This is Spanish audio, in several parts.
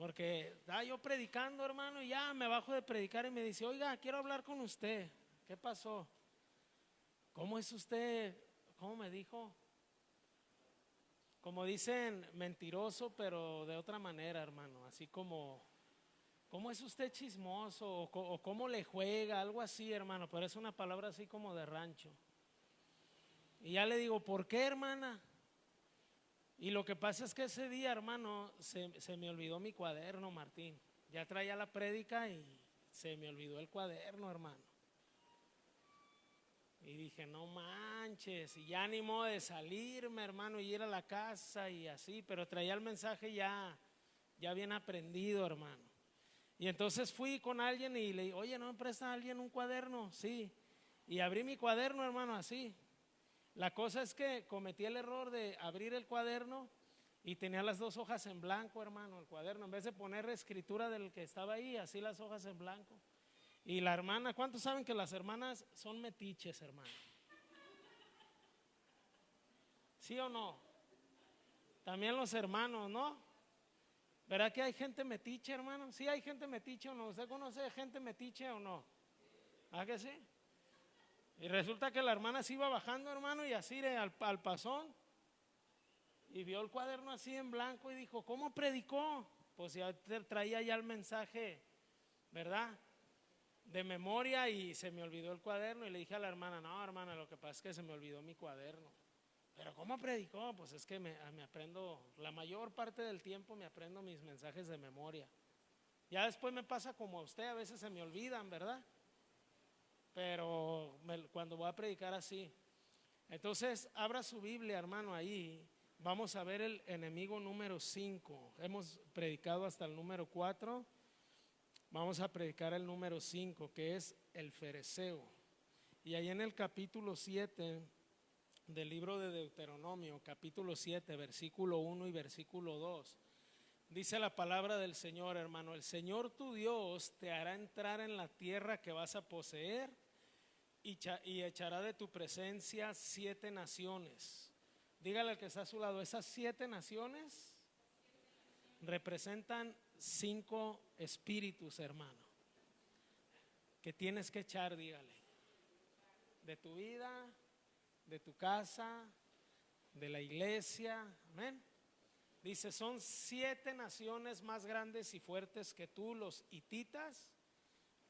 Porque estaba yo predicando, hermano, y ya me bajo de predicar y me dice, oiga, quiero hablar con usted. ¿Qué pasó? ¿Cómo es usted? ¿Cómo me dijo? Como dicen, mentiroso, pero de otra manera, hermano. Así como, ¿cómo es usted chismoso? O cómo le juega, algo así, hermano. Pero es una palabra así como de rancho. Y ya le digo, ¿por qué, hermana? Y lo que pasa es que ese día, hermano, se me olvidó mi cuaderno, Martín. Ya traía la prédica y se me olvidó el cuaderno, hermano. Y dije, no manches, y ya ni modo de salirme, hermano, y ir a la casa y así, pero traía el mensaje ya bien aprendido, hermano. Y entonces fui con alguien y le dije, oye, ¿no me presta alguien un cuaderno? Sí. Y abrí mi cuaderno, hermano, así. La cosa es que cometí el error de abrir el cuaderno y tenía las dos hojas en blanco, hermano, el cuaderno. En vez de poner escritura del que estaba ahí, así las hojas en blanco. Y la hermana, ¿cuántos saben que las hermanas son metiches, hermano? ¿Sí o no? También los hermanos, ¿no? ¿Verdad que hay gente metiche, hermano? ¿Sí hay gente metiche o no? ¿Usted conoce gente metiche o no? ¿Ah, que sí? Y resulta que la hermana se iba bajando, hermano, y así al pasón, y vio el cuaderno así en blanco y dijo, ¿cómo predicó? Pues ya traía ya el mensaje, ¿verdad? De memoria, y se me olvidó el cuaderno y le dije a la hermana, no, hermana, lo que pasa es que se me olvidó mi cuaderno. Pero ¿cómo predicó? Pues es que me aprendo, la mayor parte del tiempo me aprendo mis mensajes de memoria. Ya después me pasa como a usted, a veces se me olvidan, ¿verdad? Pero cuando voy a predicar así. Entonces, abra su Biblia, hermano, ahí. Vamos a ver el enemigo número 5. Hemos predicado hasta el número 4. Vamos a predicar el número 5, que es el fereceo. Y ahí en el capítulo 7 del libro de Deuteronomio, capítulo 7, versículo 1 y versículo 2, dice la palabra del Señor, hermano: el Señor tu Dios te hará entrar en la tierra que vas a poseer y echará de tu presencia 7 naciones. Dígale al que está a su lado, esas 7 naciones representan 5 espíritus, hermano, que tienes que echar, dígale, de tu vida, de tu casa, de la iglesia, amén. Dice, son 7 naciones más grandes y fuertes que tú: los hititas,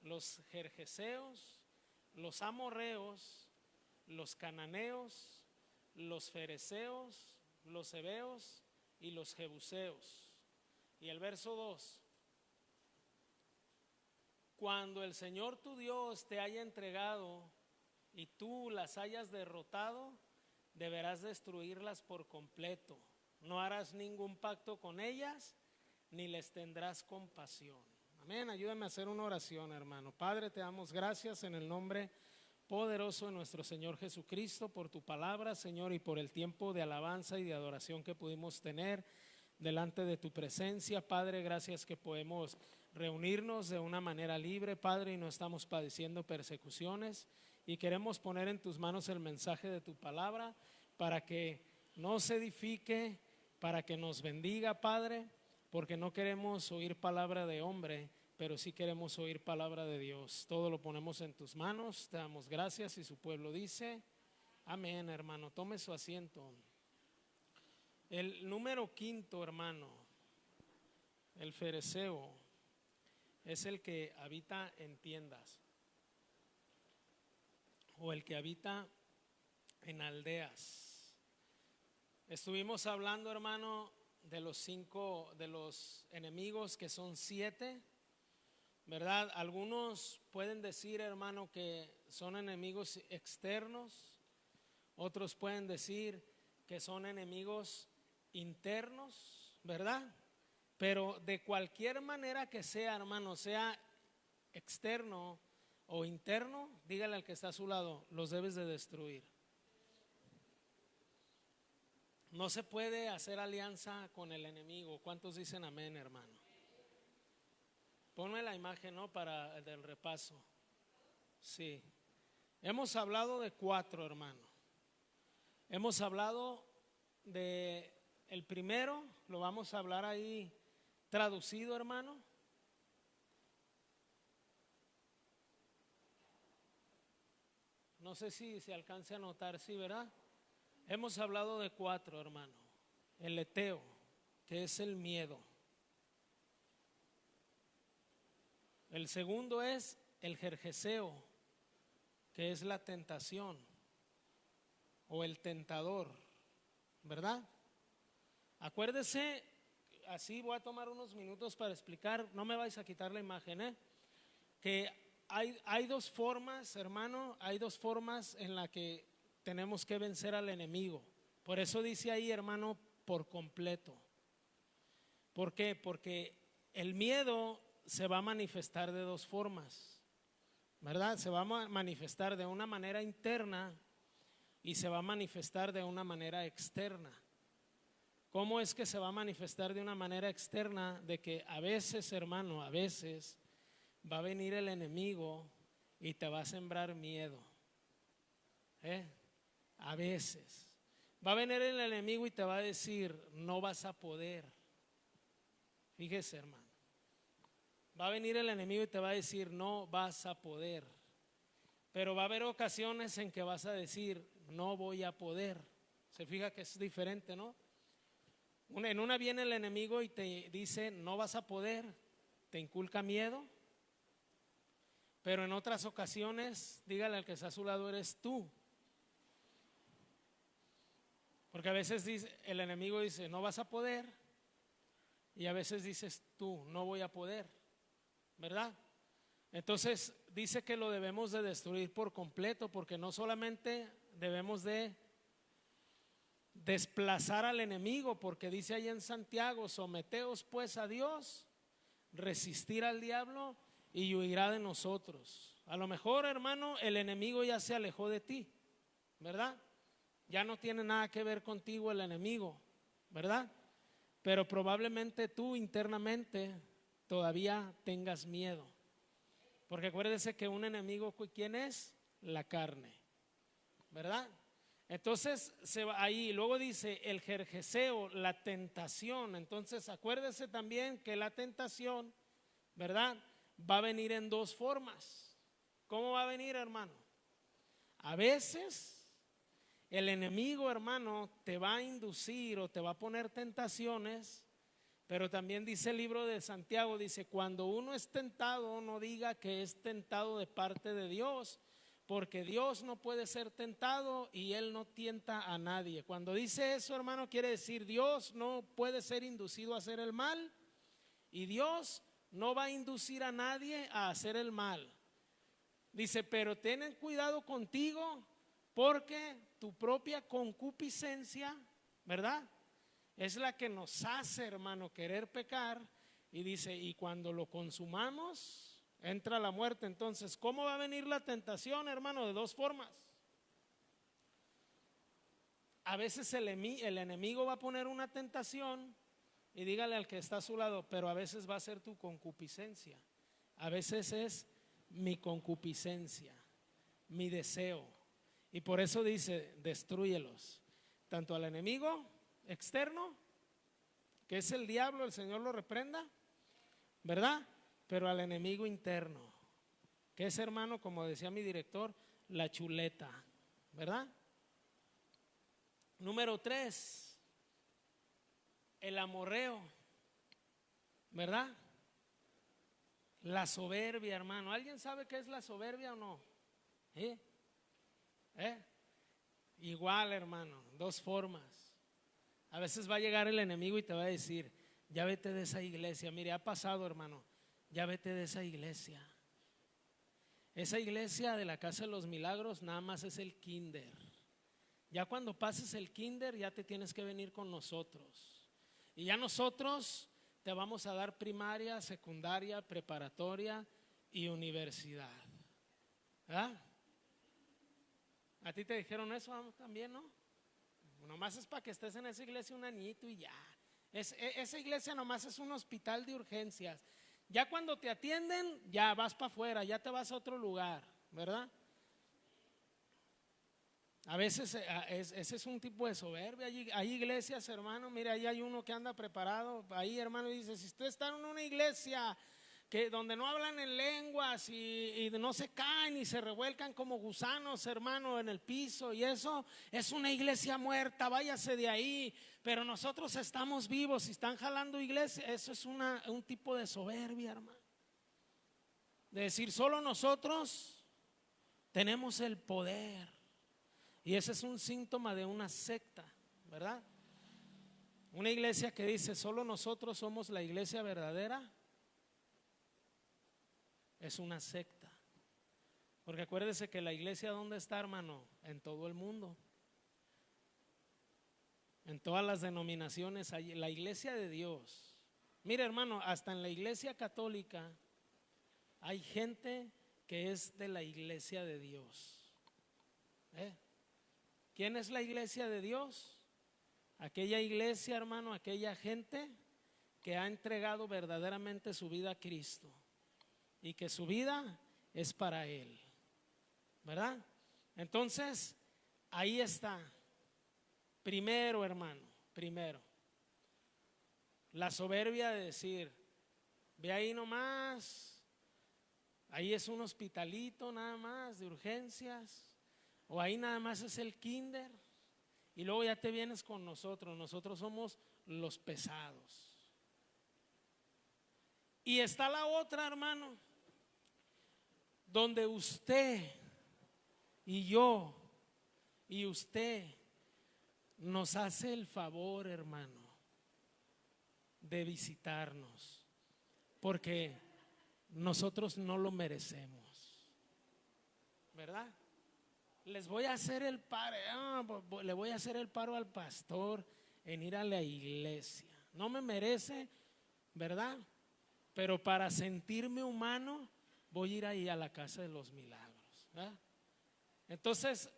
los gergeseos, los amorreos, los cananeos, los fereceos, los heveos y los jebuseos. Y el verso 2: cuando el Señor tu Dios te haya entregado y tú las hayas derrotado, deberás destruirlas por completo. No harás ningún pacto con ellas, ni les tendrás compasión. Amén. Ayúdame a hacer una oración, hermano. Padre, te damos gracias en el nombre poderoso de nuestro Señor Jesucristo por tu palabra, Señor, y por el tiempo de alabanza y de adoración que pudimos tener delante de tu presencia. Padre, gracias que podemos reunirnos de una manera libre, Padre, y no estamos padeciendo persecuciones, y queremos poner en tus manos el mensaje de tu palabra para que nos edifique, para que nos bendiga, Padre, porque no queremos oír palabra de hombre, pero sí queremos oír palabra de Dios. Todo lo ponemos en tus manos, te damos gracias, y su pueblo dice amén. Hermano, tome su asiento. El número 5, hermano, el fereceo, es el que habita en tiendas o el que habita en aldeas. Estuvimos hablando, hermano, de los 5, de los enemigos, que son 7, ¿verdad? Algunos pueden decir, hermano, que son enemigos externos, otros pueden decir que son enemigos internos, ¿verdad? Pero de cualquier manera que sea, hermano, sea externo o interno, dígale al que está a su lado, los debes de destruir. No se puede hacer alianza con el enemigo. ¿Cuántos dicen amén, hermano? Ponme la imagen, ¿no? Para el del repaso. Sí. Hemos hablado de 4, hermano. Hemos hablado de el primero, lo vamos a hablar ahí traducido, hermano? No sé si se alcance a notar, sí, ¿verdad? Hemos hablado de 4, hermano. El eteo, que es el miedo. El segundo es el jerjeseo, que es la tentación o el tentador, ¿verdad? Acuérdese, así voy a tomar unos minutos para explicar, no me vais a quitar la imagen, que hay 2 formas, hermano, hay 2 formas en la que tenemos que vencer al enemigo. Por eso dice ahí, hermano, por completo. ¿Por qué? Porque el miedo se va a manifestar de 2 formas, ¿verdad? Se va a manifestar de una manera interna y se va a manifestar de una manera externa. ¿Cómo es que se va a manifestar de una manera externa? De que a veces, hermano, a veces va a venir el enemigo y te va a sembrar miedo. A veces va a venir el enemigo y te va a decir, no vas a poder. Fíjese, hermano, va a venir el enemigo y te va a decir, no vas a poder. Pero va a haber ocasiones en que vas a decir, no voy a poder. Se fija que es diferente, ¿no? En una viene el enemigo y te dice, no vas a poder, te inculca miedo. Pero en otras ocasiones, dígale al que está a su lado, eres tú. Porque a veces el enemigo dice, no vas a poder, y a veces dices tú, no voy a poder, ¿verdad? Entonces dice que lo debemos de destruir por completo, porque no solamente debemos de desplazar al enemigo, porque dice ahí en Santiago, someteos pues a Dios, resistir al diablo y huirá de nosotros. A lo mejor, hermano, el enemigo ya se alejó de ti, ¿verdad? Ya no tiene nada que ver contigo el enemigo, ¿verdad? Pero probablemente tú internamente todavía tengas miedo. Porque acuérdese que un enemigo, ¿quién es? La carne, ¿verdad? Entonces ahí luego dice el jerjeseo, la tentación. Entonces acuérdese también que la tentación, ¿verdad?, va a venir en 2 formas. ¿Cómo va a venir, hermano? A veces el enemigo, hermano, te va a inducir o te va a poner tentaciones, pero también dice el libro de Santiago, dice, cuando uno es tentado, no diga que es tentado de parte de Dios, porque Dios no puede ser tentado y Él no tienta a nadie. Cuando dice eso, hermano, quiere decir Dios no puede ser inducido a hacer el mal y Dios no va a inducir a nadie a hacer el mal. Dice, pero ten cuidado contigo porque tu propia concupiscencia, ¿verdad?, es la que nos hace, hermano, querer pecar. Y dice, y cuando lo consumamos, entra la muerte. Entonces, ¿cómo va a venir la tentación, hermano? De 2 formas. A veces el enemigo va a poner una tentación y dígale al que está a su lado, pero a veces va a ser tu concupiscencia. A veces es mi concupiscencia, mi deseo. Y por eso dice, destrúyelos. Tanto al enemigo externo, que es el diablo, el Señor lo reprenda, ¿verdad? Pero al enemigo interno, que es, hermano, como decía mi director, la chuleta, ¿verdad? Número 3, el amorreo, ¿verdad? La soberbia, hermano. ¿Alguien sabe qué es la soberbia o no? Igual, hermano, 2 formas. A veces va a llegar el enemigo y te va a decir, ya vete de esa iglesia. Mire, ha pasado, hermano, ya vete de esa iglesia. Esa iglesia de la Casa de los Milagros nada más es el kinder. Ya cuando pases el kinder ya te tienes que venir con nosotros. Y ya nosotros te vamos a dar primaria, secundaria, preparatoria y universidad. ¿Ah? ¿A ti te dijeron eso también, no? Nomás es para que estés en esa iglesia un añito y ya. Esa iglesia nomás es un hospital de urgencias. Ya cuando te atienden, ya vas para afuera, ya te vas a otro lugar, ¿verdad? A veces ese es un tipo de soberbia. Hay iglesias, hermano, mira, ahí hay uno que anda preparado. Ahí, hermano, dice, si usted está en una iglesia donde no hablan en lenguas y no se caen y se revuelcan como gusanos, hermano, en el piso, y eso es una iglesia muerta, váyase de ahí. Pero nosotros estamos vivos y están jalando iglesia. Eso es un tipo de soberbia, hermano. De decir, solo nosotros tenemos el poder. Y ese es un síntoma de una secta, ¿verdad? Una iglesia que dice, solo nosotros somos la iglesia verdadera, es una secta. Porque acuérdese que la iglesia, ¿dónde está, hermano? En todo el mundo. En todas las denominaciones, la iglesia de Dios. Mire, hermano, hasta en la iglesia católica hay gente que es de la iglesia de Dios. ¿Quién es la iglesia de Dios? Aquella iglesia, hermano, aquella gente que ha entregado verdaderamente su vida a Cristo y que su vida es para Él, ¿verdad? Entonces, ahí está. Primero, hermano, primero, la soberbia de decir, ve ahí nomás, ahí es un hospitalito nada más de urgencias. O ahí nada más es el kinder y luego ya te vienes con nosotros. Nosotros somos los pesados. Y está la otra, hermano, donde usted y yo y usted nos hace el favor, hermano, de visitarnos, porque nosotros no lo merecemos, ¿verdad? Les voy a hacer el paro, le voy a hacer el paro al pastor en ir a la iglesia. No me merece, ¿verdad? Pero para sentirme humano voy a ir ahí a la casa de los milagros, ¿verdad? Entonces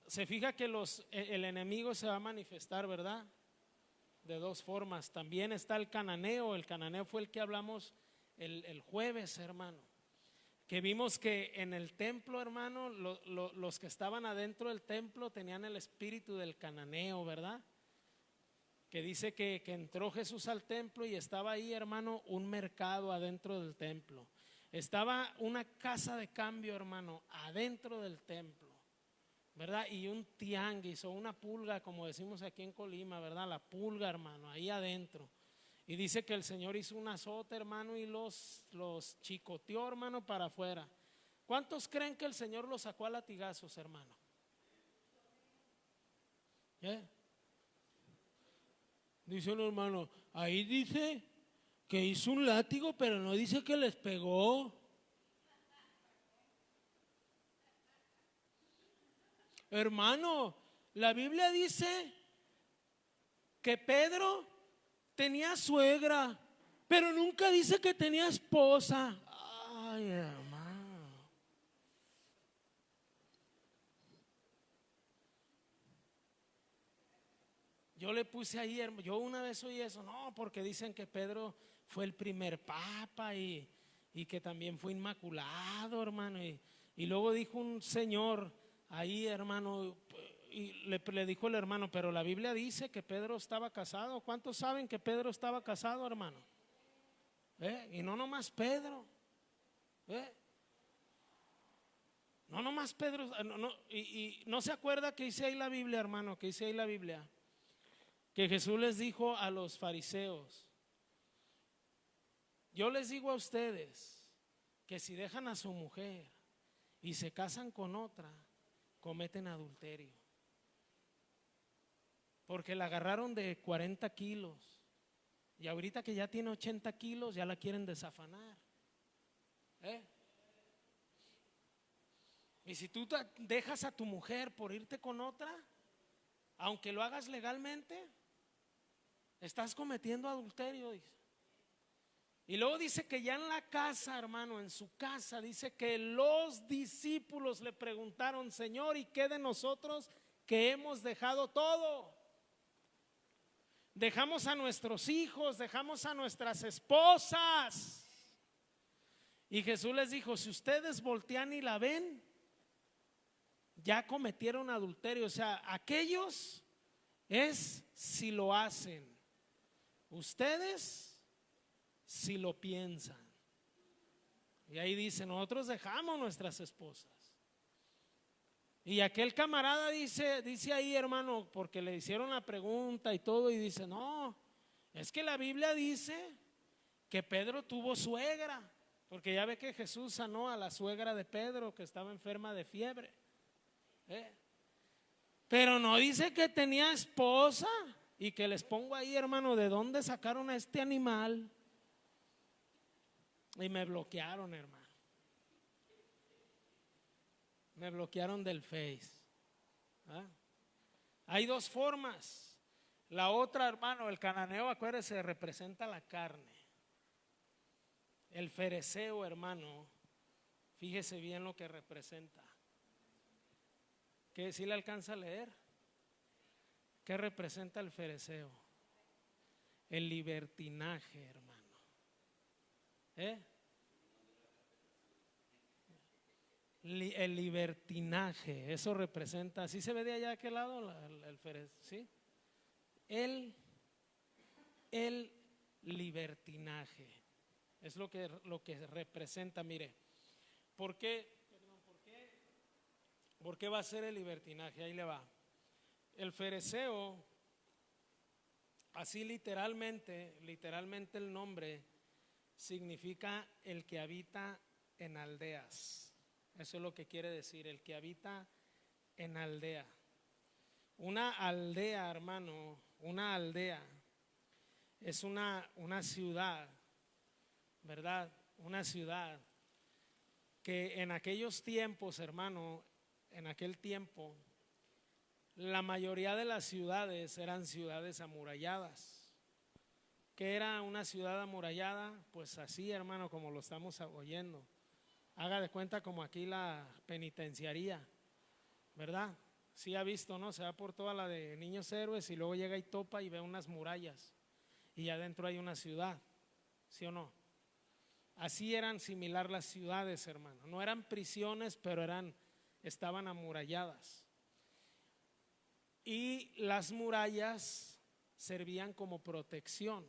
se fija que el enemigo se va a manifestar, ¿verdad? De dos formas. También está el cananeo. El cananeo fue el que hablamos el jueves, hermano. Que vimos que en el templo, hermano, los que estaban adentro del templo tenían el espíritu del cananeo, ¿verdad? Que dice que entró Jesús al templo y estaba ahí, hermano, un mercado adentro del templo. Estaba una casa de cambio, hermano, adentro del templo, ¿verdad? Y un tianguis o una pulga, como decimos aquí en Colima, ¿verdad? La pulga, hermano, ahí adentro. Y dice que el Señor hizo un azote, hermano, y los chicoteó, hermano, para afuera. ¿Cuántos creen que el Señor los sacó a latigazos, hermano? Dice un hermano, ahí dice que hizo un látigo, pero no dice que les pegó. Hermano, la Biblia dice que Pedro tenía suegra, pero nunca dice que tenía esposa. Ay, hermano. Yo le puse ahí, yo una vez oí eso, no, porque dicen que Pedro fue el primer papa y que también fue inmaculado, hermano. Y luego dijo un señor ahí, hermano, y le dijo el hermano, pero la Biblia dice que Pedro estaba casado. ¿Cuántos saben que Pedro estaba casado, hermano? Y no nomás Pedro. No nomás Pedro. Y no se acuerda que dice ahí la Biblia, hermano, que dice ahí la Biblia, que Jesús les dijo a los fariseos, yo les digo a ustedes que si dejan a su mujer y se casan con otra, cometen adulterio. Porque la agarraron de 40 kilos y ahorita que ya tiene 80 kilos ya la quieren desafanar. Y si tú dejas a tu mujer por irte con otra, aunque lo hagas legalmente, estás cometiendo adulterio, dice. Y luego dice que ya en la casa, hermano, en su casa, dice que los discípulos le preguntaron, Señor, ¿y qué de nosotros que hemos dejado todo? Dejamos a nuestros hijos, dejamos a nuestras esposas. Y Jesús les dijo, si ustedes voltean y la ven, ya cometieron adulterio. O sea, aquellos es si lo hacen, ustedes si lo piensan. Y ahí dice, nosotros dejamos nuestras esposas. Y aquel camarada dice ahí, hermano, porque le hicieron la pregunta y todo, y dice, no, es que la Biblia dice que Pedro tuvo suegra, porque ya ve que Jesús sanó a la suegra de Pedro que estaba enferma de fiebre. Pero no dice que tenía esposa. Y que les pongo ahí, hermano, de dónde sacaron a este animal. Y me bloquearon, hermano. Me bloquearon del Face. ¿Ah? Hay dos formas. La otra, hermano, el cananeo, acuérdese, representa la carne. El fereceo, hermano, fíjese bien lo que representa. ¿Qué si le alcanza a leer? ¿Qué representa el fereceo? El libertinaje, hermano. El libertinaje, eso representa, ¿sí se ve de allá a aquel lado el fereceo? ¿Sí? El libertinaje es lo que representa. Mire, ¿por qué va a ser el libertinaje? Ahí le va. El fereceo, así literalmente el nombre significa el que habita en aldeas. Eso es lo que quiere decir, el que habita en aldea. Una aldea, hermano, una aldea es una ciudad, ¿verdad? Una ciudad que en aquellos tiempos, hermano, en aquel tiempo, la mayoría de las ciudades eran ciudades amuralladas. ¿Qué era una ciudad amurallada? Pues así, hermano, como lo estamos oyendo. Haga de cuenta como aquí la penitenciaría, ¿verdad? Sí ha visto, ¿no? Se va por toda la de Niños Héroes y luego llega y topa y ve unas murallas y adentro hay una ciudad, ¿sí o no? Así eran similar las ciudades, hermano. No eran prisiones, pero estaban amuralladas. Y las murallas servían como protección.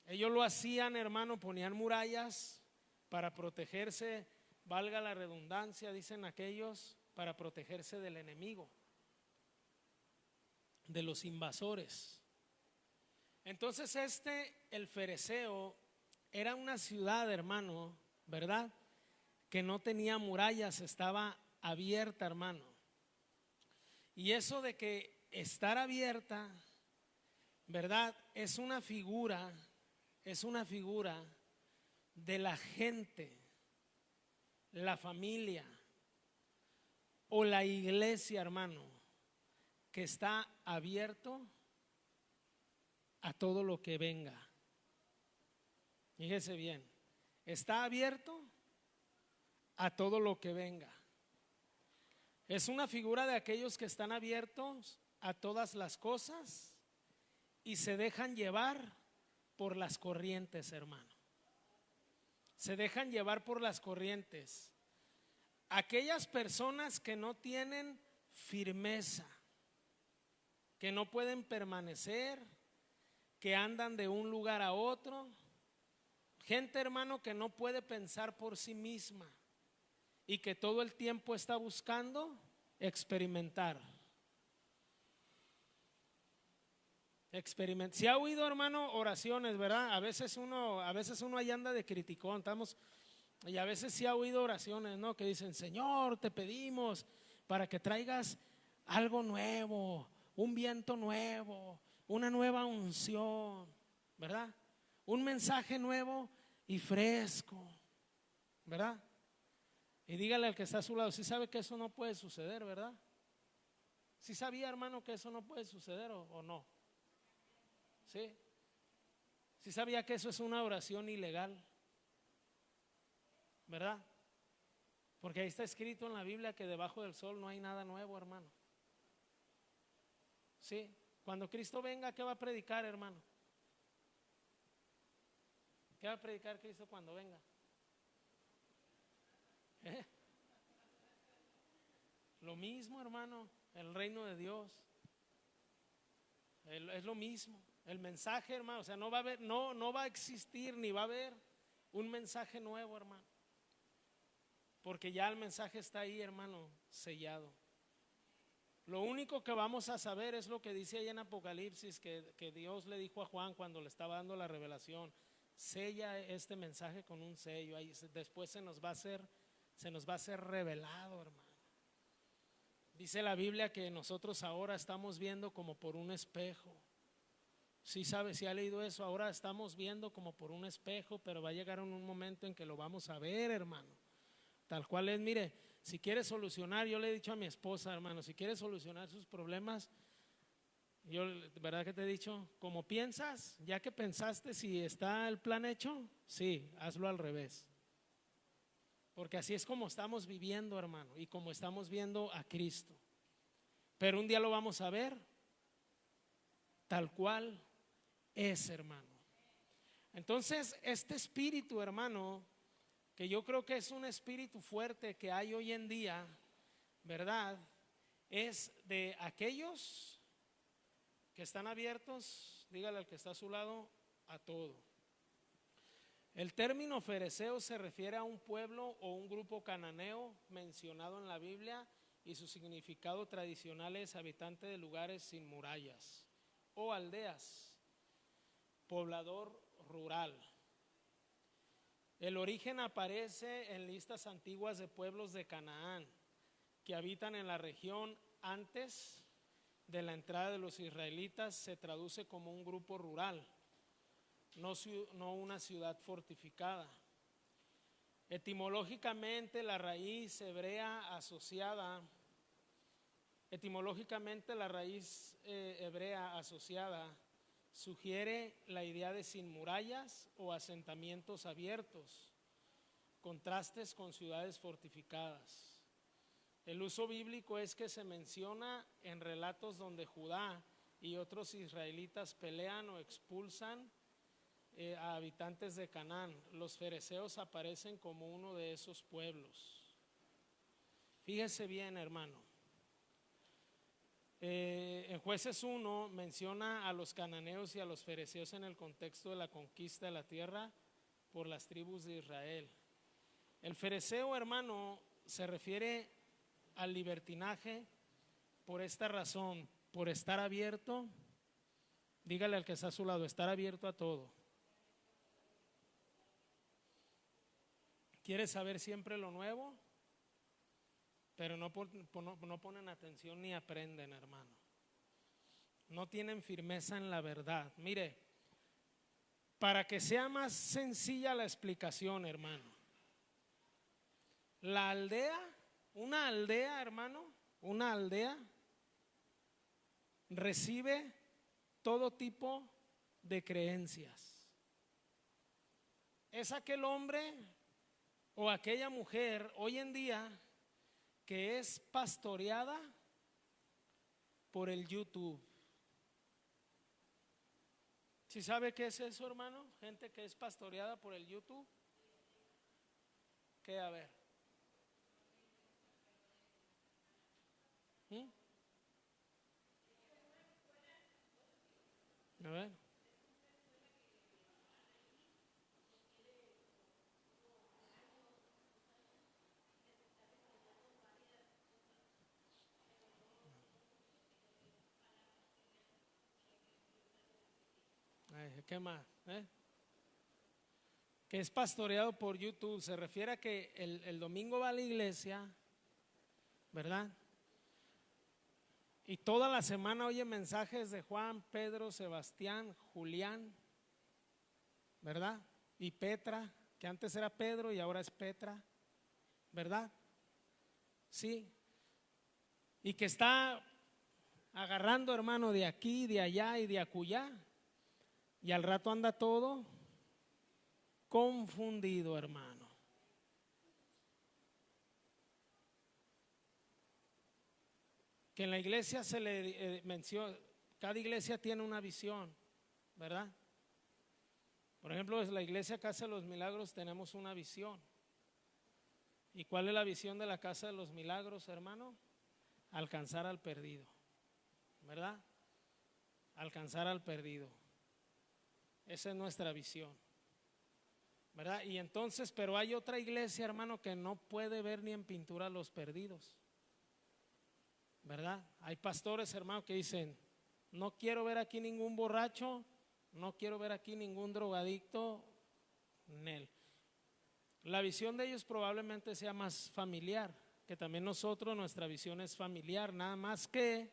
Ellos lo hacían, hermano, ponían murallas para protegerse, valga la redundancia, dicen aquellos, para protegerse del enemigo, de los invasores. Entonces el fereceo, era una ciudad, hermano, ¿verdad? Que no tenía murallas, estaba abierta, hermano. Y eso de que estar abierta, ¿verdad? Es una figura de la gente, la familia o la iglesia, hermano, que está abierto a todo lo que venga. Fíjese bien, está abierto a todo lo que venga. Es una figura de aquellos que están abiertos a todas las cosas y se dejan llevar por las corrientes, hermano. Se dejan llevar por las corrientes. Aquellas personas que no tienen firmeza, que no pueden permanecer, que andan de un lugar a otro. Gente, hermano, que no puede pensar por sí misma y que todo el tiempo está buscando experimentar. Si ha oído, hermano, oraciones, ¿verdad? A veces uno ahí anda de criticón, y a veces sí ha oído oraciones, ¿no? Que dicen, Señor, te pedimos para que traigas algo nuevo, un viento nuevo, una nueva unción, ¿verdad? Un mensaje nuevo y fresco, ¿verdad? Y dígale al que está a su lado, ¿sí sabe que eso no puede suceder, verdad? ¿Sí sabía, hermano, que eso no puede suceder o no? ¿Sí? ¿Sí sabía que eso es una oración ilegal? ¿Verdad? Porque ahí está escrito en la Biblia que debajo del sol no hay nada nuevo, hermano. ¿Sí? Cuando Cristo venga, ¿qué va a predicar, hermano? ¿Qué va a predicar Cristo cuando venga? Lo mismo, hermano, el reino de Dios. Es lo mismo. El mensaje, hermano, o sea, no va a haber, no va a existir ni va a haber un mensaje nuevo, hermano. Porque ya el mensaje está ahí, hermano, sellado. Lo único que vamos a saber es lo que dice ahí en Apocalipsis, que Dios le dijo a Juan cuando le estaba dando la revelación: sella este mensaje con un sello. Ahí después se nos va a ser revelado, hermano. Dice la Biblia que nosotros ahora estamos viendo como por un espejo. Sí sabe, si ha leído eso, ahora estamos viendo como por un espejo, pero va a llegar un momento en que lo vamos a ver, hermano. Tal cual es, mire, si quiere solucionar, yo le he dicho a mi esposa, hermano, si quiere solucionar sus problemas, yo, ¿verdad que te he dicho? Como piensas, ya que pensaste si está el plan hecho, sí, hazlo al revés. Porque así es como estamos viviendo, hermano, y como estamos viendo a Cristo. Pero un día lo vamos a ver tal cual es, hermano. Entonces, este espíritu, hermano, que yo creo que es un espíritu fuerte que hay hoy en día, ¿verdad? Es de aquellos que están abiertos, dígale al que está a su lado, a todo. El término fereceo se refiere a un pueblo o un grupo cananeo mencionado en la Biblia, y su significado tradicional es habitante de lugares sin murallas o aldeas, poblador rural. El origen aparece en listas antiguas de pueblos de Canaán que habitan en la región antes de la entrada de los israelitas. Se traduce como un grupo rural, no una ciudad fortificada. Etimológicamente la raíz hebrea asociada sugiere la idea de sin murallas o asentamientos abiertos, contrastes con ciudades fortificadas. El uso bíblico es que se menciona en relatos donde Judá y otros israelitas pelean o expulsan a habitantes de Canaán. Los fereceos aparecen como uno de esos pueblos. Fíjese bien, hermano. En Jueces 1 menciona a los cananeos y a los fereceos en el contexto de la conquista de la tierra por las tribus de Israel. El fereceo, hermano, se refiere al libertinaje por esta razón, por estar abierto. Dígale al que está a su lado, estar abierto a todo. ¿Quiere saber siempre lo nuevo? Pero no ponen atención ni aprenden, hermano. No tienen firmeza en la verdad. Mire, para que sea más sencilla la explicación, hermano. La aldea, una aldea, hermano, una aldea recibe todo tipo de creencias. Es aquel hombre o aquella mujer hoy en día que es pastoreada por el YouTube. ¿Sí sabe qué es eso, hermano? Gente que es pastoreada por el YouTube. ¿Qué? A ver. A ver. Ay, ¿qué más? Que es pastoreado por YouTube. Se refiere a que el domingo va a la iglesia, ¿verdad? Y toda la semana oye mensajes de Juan, Pedro, Sebastián, Julián, ¿verdad? Y Petra, que antes era Pedro y ahora es Petra, ¿verdad? Sí. Y que está agarrando, hermano, de aquí, de allá y de acullá. Y al rato anda todo confundido, hermano. Que en la iglesia se le menciona, cada iglesia tiene una visión, ¿verdad? Por ejemplo, en la iglesia Casa de los Milagros tenemos una visión. ¿Y cuál es la visión de la Casa de los Milagros, hermano? alcanzar al perdido, ¿verdad? Alcanzar al perdido. Esa es nuestra visión, ¿verdad? Y entonces, pero hay otra iglesia, hermano, que no puede ver ni en pintura a los perdidos, ¿verdad? Hay pastores, hermano, que dicen, no quiero ver aquí ningún borracho, no quiero ver aquí ningún drogadicto, Nel. La visión de ellos probablemente sea más familiar, que también nosotros, nuestra visión es familiar, nada más que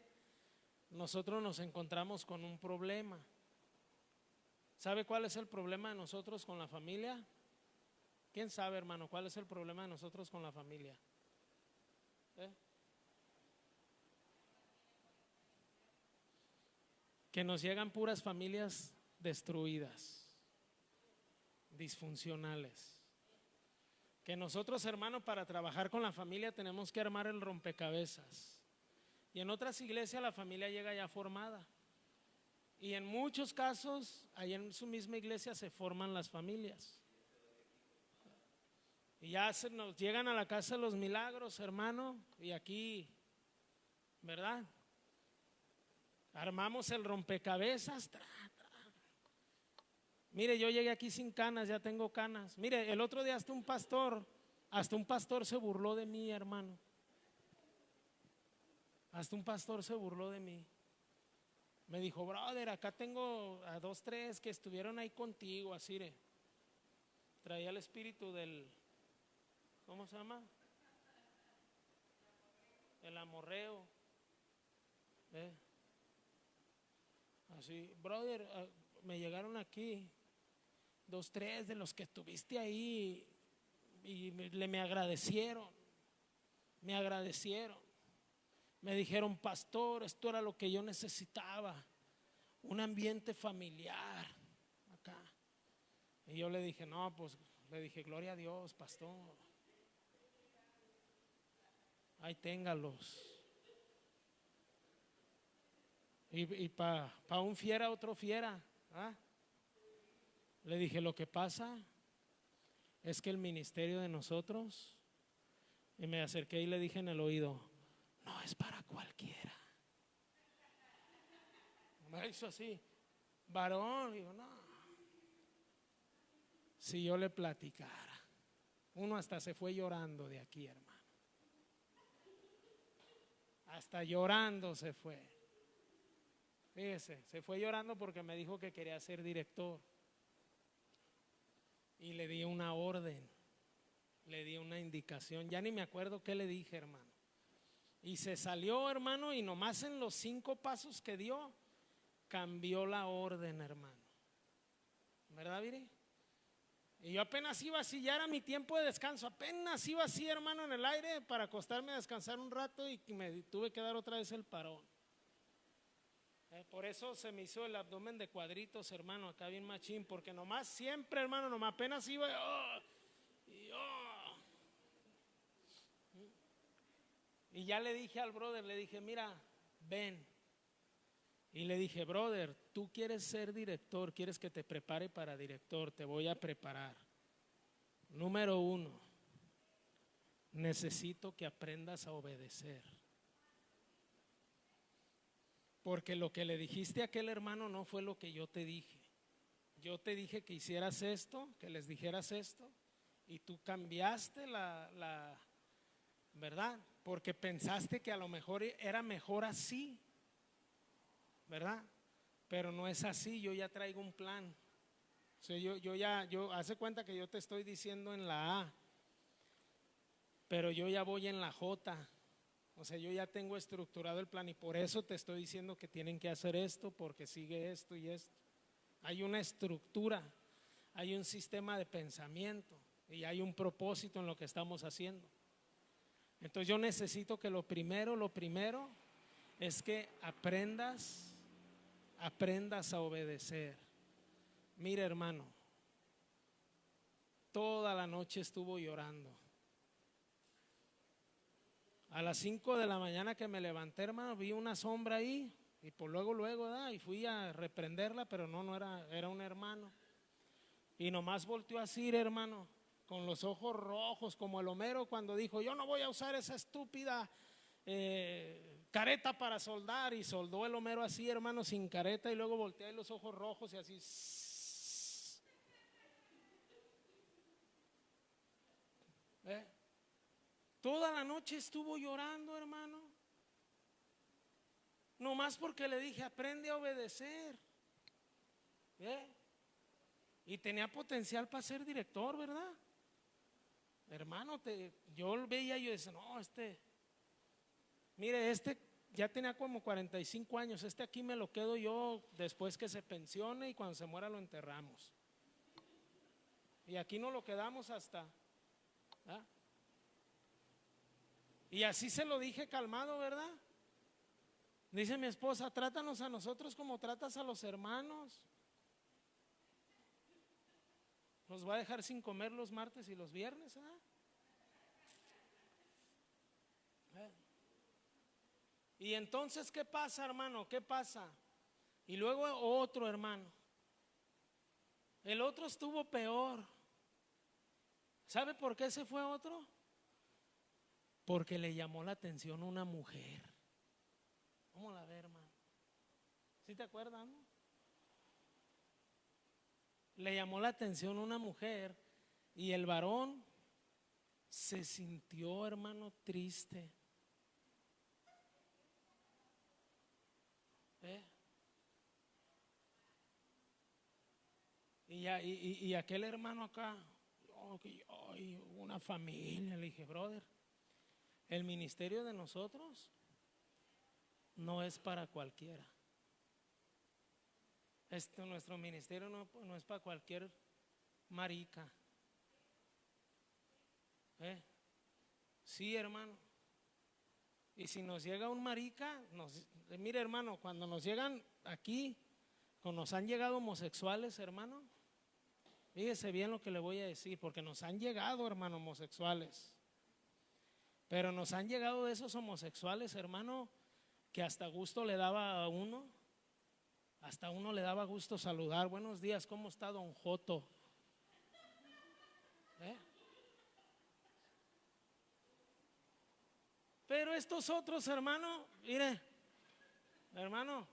nosotros nos encontramos con un problema. ¿Sabe cuál es el problema de nosotros con la familia? ¿Quién sabe, hermano, cuál es el problema de nosotros con la familia? Que nos llegan puras familias destruidas, disfuncionales. Que nosotros, hermano, para trabajar con la familia tenemos que armar el rompecabezas. Y en otras iglesias la familia llega ya formada. Y en muchos casos, ahí en su misma iglesia se forman las familias. Y ya nos llegan a la casa de los milagros, hermano, y aquí, ¿verdad? Armamos el rompecabezas. Mire, yo llegué aquí sin canas, ya tengo canas. Mire, el otro día hasta un pastor se burló de mí, hermano. Hasta un pastor se burló de mí. Me dijo, brother, acá tengo a 2, 3 que estuvieron ahí contigo, así de. Traía el espíritu del, ¿cómo se llama? El amorreo. Así, brother, me llegaron aquí 2, 3 de los que estuviste ahí y me agradecieron. Me agradecieron. Me dijeron, pastor, esto era lo que yo necesitaba, un ambiente familiar acá. Y yo le dije, no, pues, le dije, gloria a Dios, pastor. Ahí téngalos. Y para un fiera, otro fiera. ¿Ah? Le dije, lo que pasa es que el ministerio de nosotros, y me acerqué y le dije en el oído, no es para cualquiera. Me hizo así, varón, digo, no. Si yo le platicara, uno hasta se fue llorando de aquí, hermano. Hasta llorando se fue. Fíjese, se fue llorando porque me dijo que quería ser director. Y le di una orden, le di una indicación, ya ni me acuerdo qué le dije, hermano. Y se salió, hermano, y nomás en los 5 pasos que dio, cambió la orden, hermano. ¿Verdad, Viri? Y yo apenas iba así, ya era mi tiempo de descanso, apenas iba así, hermano, en el aire para acostarme a descansar un rato y me tuve que dar otra vez el parón. Por eso se me hizo el abdomen de cuadritos, hermano, acá bien machín, porque nomás siempre, hermano, nomás apenas iba y ya le dije al brother, le dije, mira, ven. Y le dije, brother, tú quieres ser director, quieres que te prepare para director, te voy a preparar. Número 1, necesito que aprendas a obedecer. Porque lo que le dijiste a aquel hermano no fue lo que yo te dije. Yo te dije que hicieras esto, que les dijeras esto, y tú cambiaste la ¿verdad? Porque pensaste que a lo mejor era mejor así, ¿verdad? Pero no es así, yo ya traigo un plan. O sea, yo hace cuenta que yo te estoy diciendo en la A, pero yo ya voy en la J. O sea, yo ya tengo estructurado el plan y por eso te estoy diciendo que tienen que hacer esto, porque sigue esto y esto. Hay una estructura, hay un sistema de pensamiento y hay un propósito en lo que estamos haciendo. Entonces yo necesito que lo primero es que aprendas a obedecer. Mira, hermano, toda la noche estuvo llorando. A las 5 de la mañana que me levanté, hermano, vi una sombra ahí y pues luego, ¿verdad? Y fui a reprenderla, pero no era un hermano. Y nomás volteó así, hermano, con los ojos rojos, como el Homero cuando dijo, yo no voy a usar esa estúpida careta para soldar, y soldó el Homero así, hermano, sin careta, y luego voltea y los ojos rojos y así. Toda la noche estuvo llorando, hermano, nomás porque le dije aprende a obedecer. Y tenía potencial para ser director, ¿verdad? Hermano, yo veía, yo decía, no, mire, ya tenía como 45 años, aquí me lo quedo yo después que se pensione, y cuando se muera lo enterramos. Y aquí no lo quedamos hasta. ¿Ah? Y así se lo dije calmado, ¿verdad? Dice mi esposa, trátanos a nosotros como tratas a los hermanos. Nos va a dejar sin comer los martes y los viernes, ¿eh? Y entonces, ¿qué pasa, hermano? ¿Qué pasa? Y luego otro hermano. El otro estuvo peor. ¿Sabe por qué se fue otro? Porque le llamó la atención una mujer. ¿Cómo la ve, hermano? ¿Sí te acuerdas, no? Le llamó la atención una mujer, y el varón se sintió, hermano, triste. Y aquel hermano acá, una familia, le dije, brother, el ministerio de nosotros no es para cualquiera. Nuestro ministerio no es para cualquier marica. Sí, hermano. Y si nos llega un marica, mire, hermano, cuando nos llegan aquí, cuando nos han llegado homosexuales, hermano, fíjese bien lo que le voy a decir, porque nos han llegado, hermano, homosexuales. Pero nos han llegado de esos homosexuales, hermano, que hasta gusto le daba a uno. Hasta uno le daba gusto saludar. Buenos días, ¿cómo está don Joto? Pero estos otros, hermano, mire, hermano,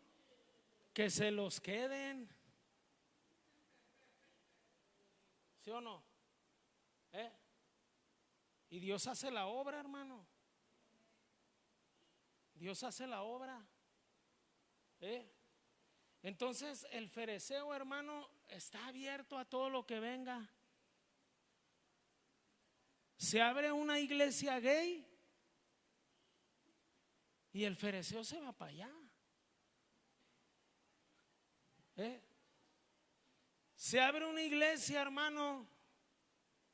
que se los queden. ¿Sí o no? Y Dios hace la obra, hermano. Dios hace la obra. Entonces el fereceo, hermano, está abierto a todo lo que venga. Se abre una iglesia gay y el fereceo se va para allá. Se abre una iglesia, hermano,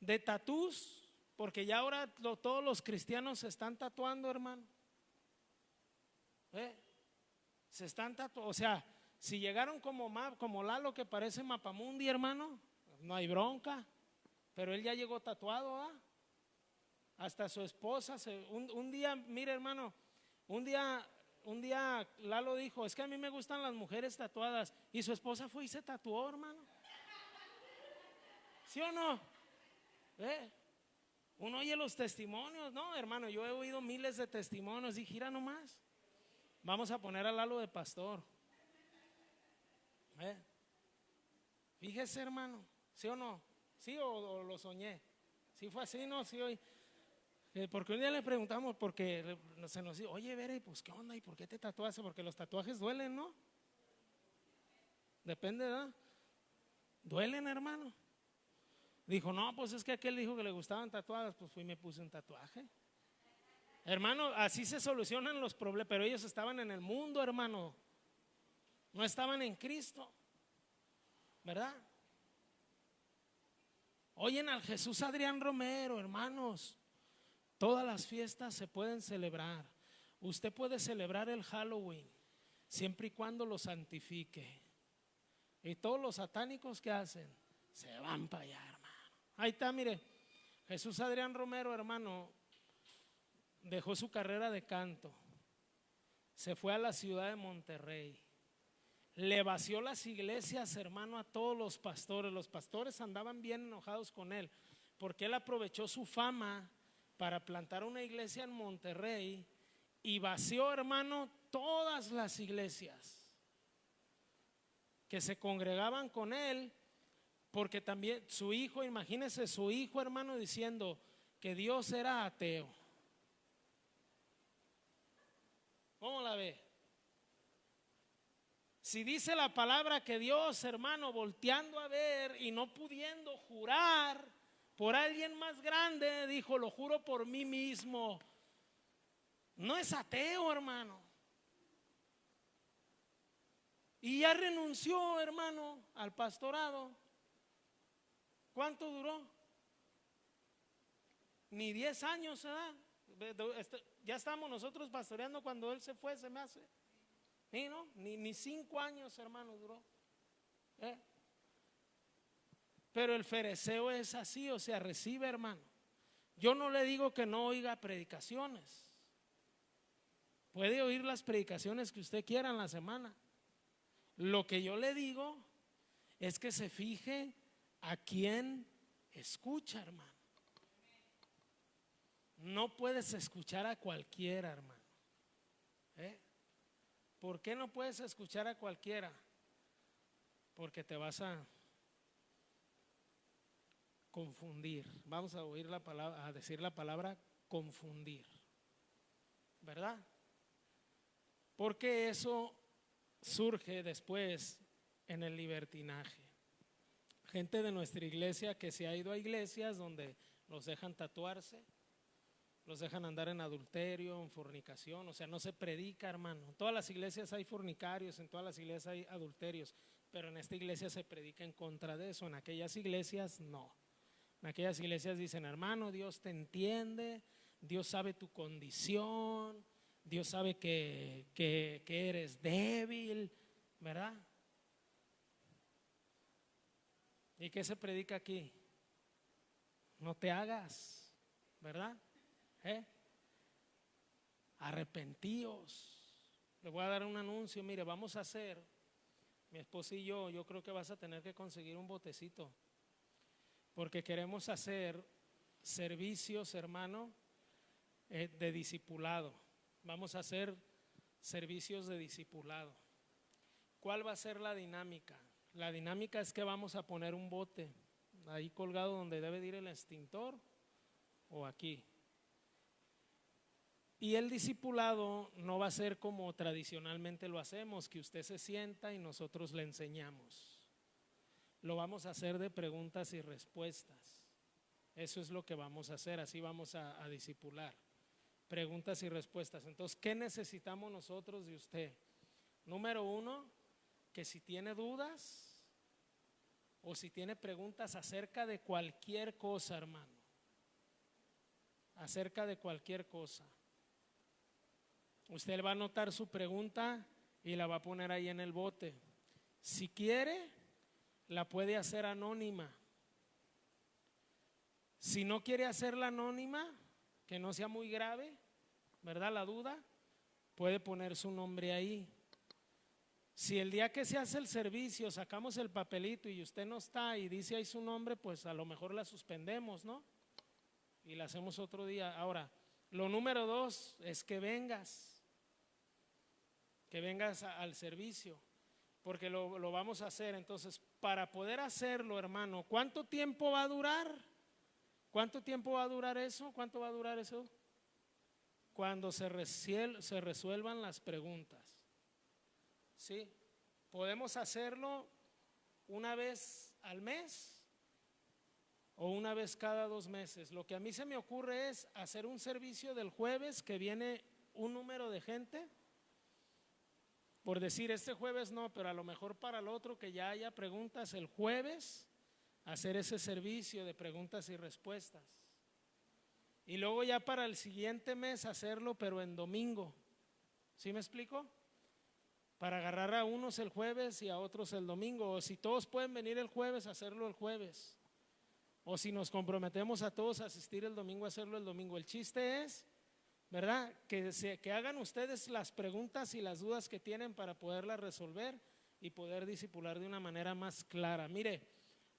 de tatús, porque ya ahora todos los cristianos se están tatuando, hermano. Se están tatuando, o sea, si llegaron como Lalo, que parece Mapamundi, hermano, no hay bronca, pero él ya llegó tatuado, ¿ah? Hasta su esposa, un día, mire, hermano, un día Lalo dijo, es que a mí me gustan las mujeres tatuadas, y su esposa fue y se tatuó, hermano. ¿Sí o no? Uno oye los testimonios, no, hermano, yo he oído miles de testimonios, y gira nomás, vamos a poner a Lalo de pastor. Fíjese, hermano, ¿sí o no? ¿Sí o lo soñé? ¿Sí fue así, no? ¿Sí hoy? Porque un día le preguntamos, porque se nos dijo, oye, Vera, pues ¿qué onda? ¿Y por qué te tatuaste? Porque los tatuajes duelen, ¿no? Depende, ¿verdad? Duelen, hermano. Dijo, no, pues es que aquel dijo que le gustaban tatuadas, pues fui y me puse un tatuaje. Hermano, así se solucionan los problemas, pero ellos estaban en el mundo, hermano. No estaban en Cristo, ¿verdad? Oyen al Jesús Adrián Romero, hermanos. Todas las fiestas se pueden celebrar. Usted puede celebrar el Halloween siempre y cuando lo santifique. Y todos los satánicos que hacen se van para allá, hermano. Ahí está, mire, Jesús Adrián Romero, hermano, dejó su carrera de canto, se fue a la ciudad de Monterrey, le vació las iglesias, hermano, a todos los pastores. Los pastores andaban bien enojados con él, porque él aprovechó su fama para plantar una iglesia en Monterrey y vació, hermano, todas las iglesias que se congregaban con él, porque también su hijo, imagínese su hijo, hermano, diciendo que Dios era ateo. ¿Cómo la ve? Si dice la palabra que Dios, hermano, volteando a ver y no pudiendo jurar por alguien más grande, dijo: lo juro por mí mismo. No es ateo, hermano. Y ya renunció, hermano, al pastorado. ¿Cuánto duró? Ni 10 años, ¿verdad? Ya estamos nosotros pastoreando cuando él se fue, se me hace. ¿Sí, no? Ni 5 años, hermano, duró. Pero el fereceo es así, o sea, recibe, hermano. Yo no le digo que no oiga predicaciones. Puede oír las predicaciones que usted quiera en la semana. Lo que yo le digo es que se fije a quién escucha, hermano. No puedes escuchar a cualquiera, hermano. ¿Por qué no puedes escuchar a cualquiera? Porque te vas a confundir. Vamos a oír la palabra, a decir la palabra confundir, ¿verdad? Porque eso surge después en el libertinaje. Gente de nuestra iglesia que se ha ido a iglesias donde los dejan tatuarse, los dejan andar en adulterio, en fornicación, o sea, no se predica, hermano. En todas las iglesias hay fornicarios, en todas las iglesias hay adulterios, pero en esta iglesia se predica en contra de eso. En aquellas iglesias no. En aquellas iglesias dicen: hermano, Dios te entiende, Dios sabe tu condición, Dios sabe que eres débil, ¿verdad? ¿Y qué se predica aquí? No te hagas, ¿verdad? Arrepentíos. Le voy a dar un anuncio. Mire, vamos a hacer, mi esposa y yo creo que vas a tener que conseguir un botecito, porque queremos hacer servicios, hermano, de discipulado. Vamos a hacer servicios de discipulado. ¿Cuál va a ser la dinámica? La dinámica es que vamos a poner un bote ahí colgado donde debe de ir el extintor, o aquí. Y el discipulado no va a ser como tradicionalmente lo hacemos, que usted se sienta y nosotros le enseñamos. Lo vamos a hacer de preguntas y respuestas. Eso es lo que vamos a hacer, así vamos a discipular. Preguntas y respuestas. Entonces, ¿qué necesitamos nosotros de usted? Número 1, que si tiene dudas o si tiene preguntas acerca de cualquier cosa, hermano, acerca de cualquier cosa, usted va a anotar su pregunta y la va a poner ahí en el bote. Si quiere, la puede hacer anónima. Si no quiere hacerla anónima, que no sea muy grave, ¿verdad? La duda, puede poner su nombre ahí. Si el día que se hace el servicio sacamos el papelito y usted no está y dice ahí su nombre, pues a lo mejor la suspendemos, ¿no? Y la hacemos otro día. Ahora, lo número 2 es que vengas al servicio, porque lo vamos a hacer. Entonces, para poder hacerlo, hermano, ¿cuánto tiempo va a durar? ¿Cuánto tiempo va a durar eso? ¿Cuánto va a durar eso? Cuando se resuelvan las preguntas. ¿Sí? Podemos hacerlo una vez al mes o una vez cada 2 meses. Lo que a mí se me ocurre es hacer un servicio del jueves que viene un número de gente. Por decir, este jueves no, pero a lo mejor para el otro que ya haya preguntas el jueves, hacer ese servicio de preguntas y respuestas. Y luego ya para el siguiente mes hacerlo, pero en domingo. ¿Sí me explico? Para agarrar a unos el jueves y a otros el domingo. O si todos pueden venir el jueves, hacerlo el jueves. O si nos comprometemos a todos a asistir el domingo, hacerlo el domingo. El chiste es, ¿verdad?, que hagan ustedes las preguntas y las dudas que tienen para poderlas resolver y poder discipular de una manera más clara. Mire,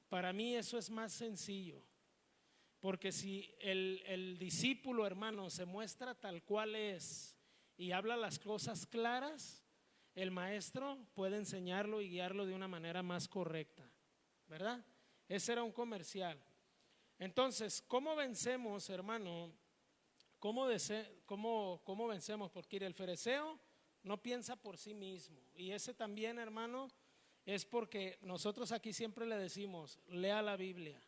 para mí eso es más sencillo, porque si el discípulo, hermano, se muestra tal cual es y habla las cosas claras, el maestro puede enseñarlo y guiarlo de una manera más correcta, ¿verdad? Ese era un comercial. Entonces, ¿cómo vencemos, hermano? ¿Cómo vencemos? Porque el fariseo no piensa por sí mismo. Y ese también, hermano, es porque nosotros aquí siempre le decimos, lea la Biblia.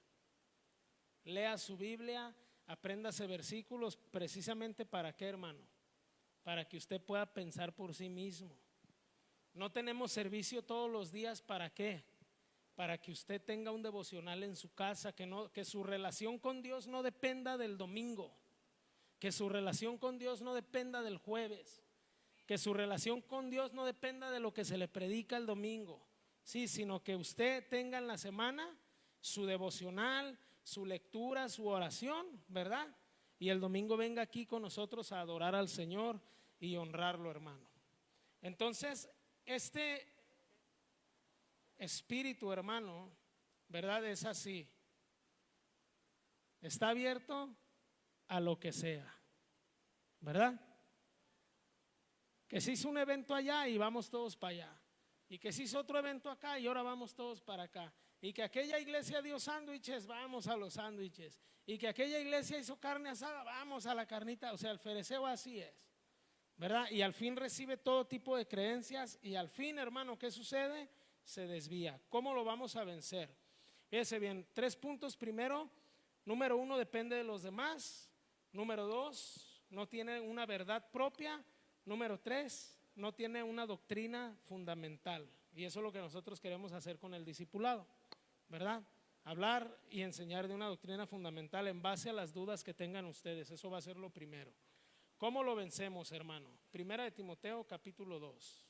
Lea su Biblia, apréndase versículos, precisamente ¿para qué, hermano? Para que usted pueda pensar por sí mismo. No tenemos servicio todos los días, ¿para qué? Para que usted tenga un devocional en su casa, que su relación con Dios no dependa del domingo, que su relación con Dios no dependa del jueves, que su relación con Dios no dependa de lo que se le predica el domingo, sí, sino que usted tenga en la semana su devocional, su lectura, su oración, ¿verdad? Y el domingo venga aquí con nosotros a adorar al Señor y honrarlo, hermano. Entonces, este espíritu, hermano, ¿verdad? Es así. Está abierto a lo que sea, ¿verdad? Que se hizo un evento allá y vamos todos para allá. Y que se hizo otro evento acá y ahora vamos todos para acá. Y que aquella iglesia dio sándwiches, vamos a los sándwiches. Y que aquella iglesia hizo carne asada, vamos a la carnita. O sea, el fariseo así es, ¿verdad? Y al fin recibe todo tipo de creencias y al fin, hermano, ¿qué sucede? Se desvía. ¿Cómo lo vamos a vencer? Fíjese bien, 3 puntos. Primero, número 1, depende de los demás. Número 2, no tiene una verdad propia. Número 3, no tiene una doctrina fundamental. Y eso es lo que nosotros queremos hacer con el discipulado, ¿verdad? Hablar y enseñar de una doctrina fundamental en base a las dudas que tengan ustedes. Eso va a ser lo primero. ¿Cómo lo vencemos, hermano? Primera de Timoteo, capítulo 2.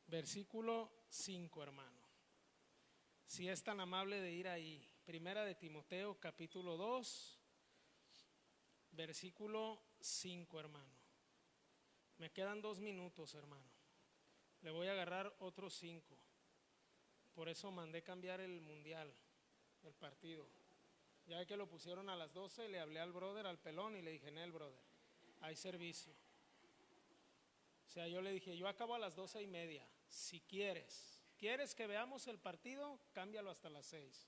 Versículo 5, hermano. Si es tan amable de ir ahí. Primera de Timoteo, capítulo 2, versículo 5, hermano. Me quedan 2 minutos, hermano. Le voy a agarrar otros 5. Por eso mandé cambiar el mundial, el partido. Ya que lo pusieron a las 12, le hablé al brother, al pelón, y le dije, Nel, brother, hay servicio. O sea, yo le dije, yo acabo a las 12:30. Si quieres que veamos el partido, cámbialo hasta las 6.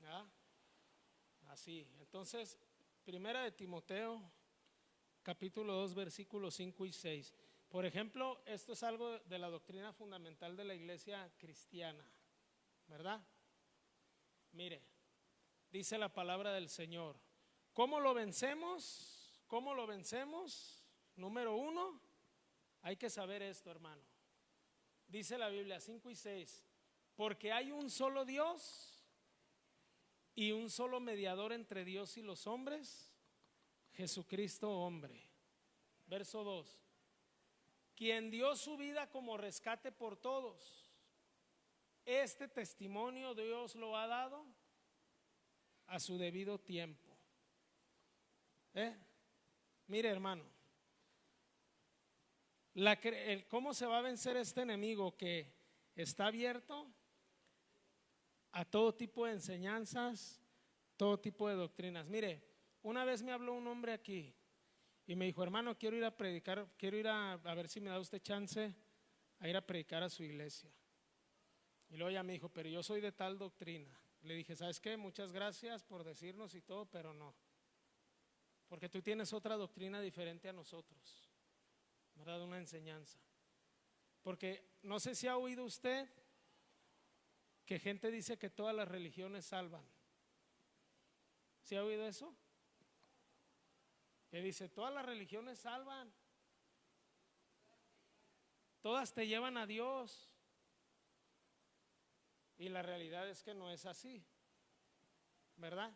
¿Ah? Así. Entonces, primera de Timoteo, capítulo 2, versículos 5 y 6. Por ejemplo, esto es algo de la doctrina fundamental de la iglesia cristiana, ¿verdad? Mire, dice la palabra del Señor. ¿Cómo lo vencemos? ¿Cómo lo vencemos? Número 1, hay que saber esto, hermano. Dice la Biblia 5 y 6, porque hay un solo Dios y un solo mediador entre Dios y los hombres, Jesucristo hombre. Verso 2, quien dio su vida como rescate por todos. Este testimonio Dios lo ha dado a su debido tiempo. Mire, hermano, ¿cómo se va a vencer este enemigo que está abierto a todo tipo de enseñanzas, todo tipo de doctrinas? Mire, una vez me habló un hombre aquí y me dijo, hermano, quiero ir a predicar, quiero ir a ver si me da usted chance a ir a predicar a su iglesia. Y luego ya me dijo, pero yo soy de tal doctrina. Le dije, ¿sabes qué? Muchas gracias por decirnos y todo, pero no. Porque tú tienes otra doctrina diferente a nosotros, ¿verdad? Una enseñanza. Porque no sé si ha oído usted que gente dice que todas las religiones salvan. ¿Sí ha oído eso? Que dice, todas las religiones salvan. Todas te llevan a Dios. Y la realidad es que no es así, ¿verdad?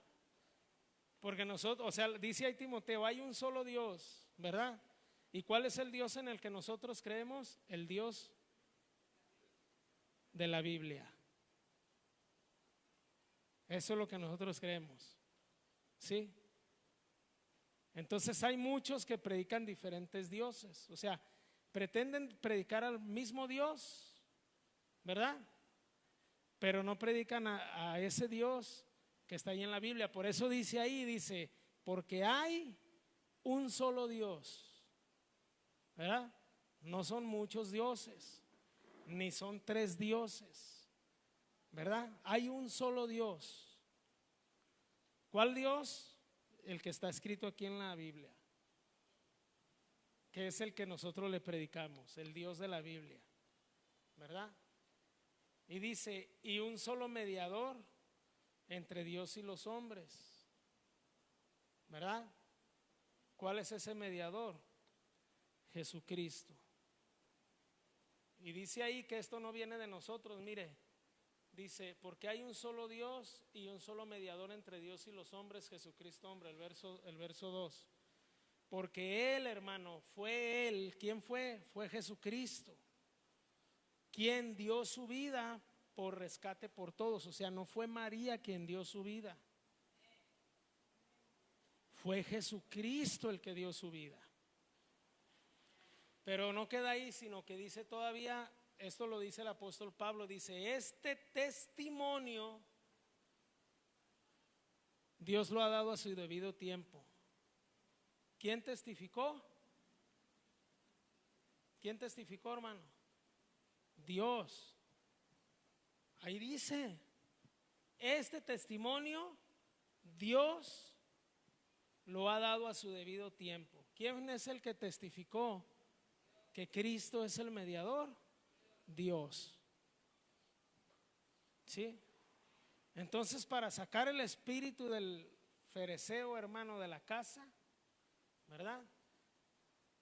Porque nosotros, o sea, dice ahí Timoteo, hay un solo Dios, ¿verdad? ¿Y cuál es el Dios en el que nosotros creemos? El Dios de la Biblia. Eso es lo que nosotros creemos, ¿sí? Entonces hay muchos que predican diferentes dioses, o sea, pretenden predicar al mismo Dios, ¿verdad? Pero no predican a ese Dios que está ahí en la Biblia. Por eso dice ahí, dice, porque hay un solo Dios, ¿verdad? No son muchos dioses, ni son tres dioses, ¿verdad? Hay un solo Dios. ¿Cuál Dios? El que está escrito aquí en la Biblia, que es el que nosotros le predicamos, el Dios de la Biblia, ¿verdad? Y dice, y un solo mediador entre Dios y los hombres, ¿verdad? ¿Cuál es ese mediador? Jesucristo. Y dice ahí que esto no viene de nosotros, mire, dice, porque hay un solo Dios y un solo mediador entre Dios y los hombres, Jesucristo hombre, el verso 2. Porque Él, hermano, fue Él, ¿quién fue? Fue Jesucristo, quien dio su vida por rescate por todos. O sea, no fue María quien dio su vida, fue Jesucristo el que dio su vida. Pero no queda ahí, sino que dice todavía, esto lo dice el apóstol Pablo, dice, este testimonio Dios lo ha dado a su debido tiempo. ¿Quién testificó? ¿Quién testificó, hermano? Dios. Ahí dice, este testimonio Dios lo ha dado a su debido tiempo. ¿Quién es el que testificó que Cristo es el mediador? Dios. ¿Sí? Entonces, para sacar el espíritu del fereceo, hermano, de la casa, ¿verdad?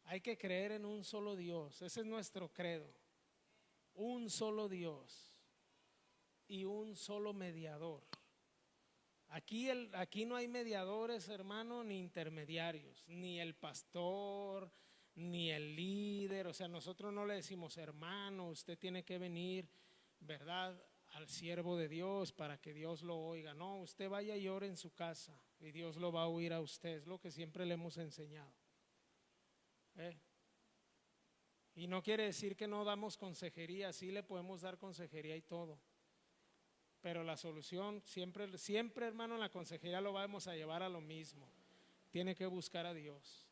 Hay que creer en un solo Dios. Ese es nuestro credo. Un solo Dios y un solo mediador. Aquí no hay mediadores, hermano, ni intermediarios, ni el pastor, ni el líder. O sea, nosotros no le decimos, hermano, usted tiene que venir, ¿verdad?, al siervo de Dios para que Dios lo oiga. No, usted vaya y ore en su casa y Dios lo va a oír a usted. Es lo que siempre le hemos enseñado. Y no quiere decir que no damos consejería, sí le podemos dar consejería y todo. Pero la solución siempre, hermano, en la consejería lo vamos a llevar a lo mismo. Tiene que buscar a Dios.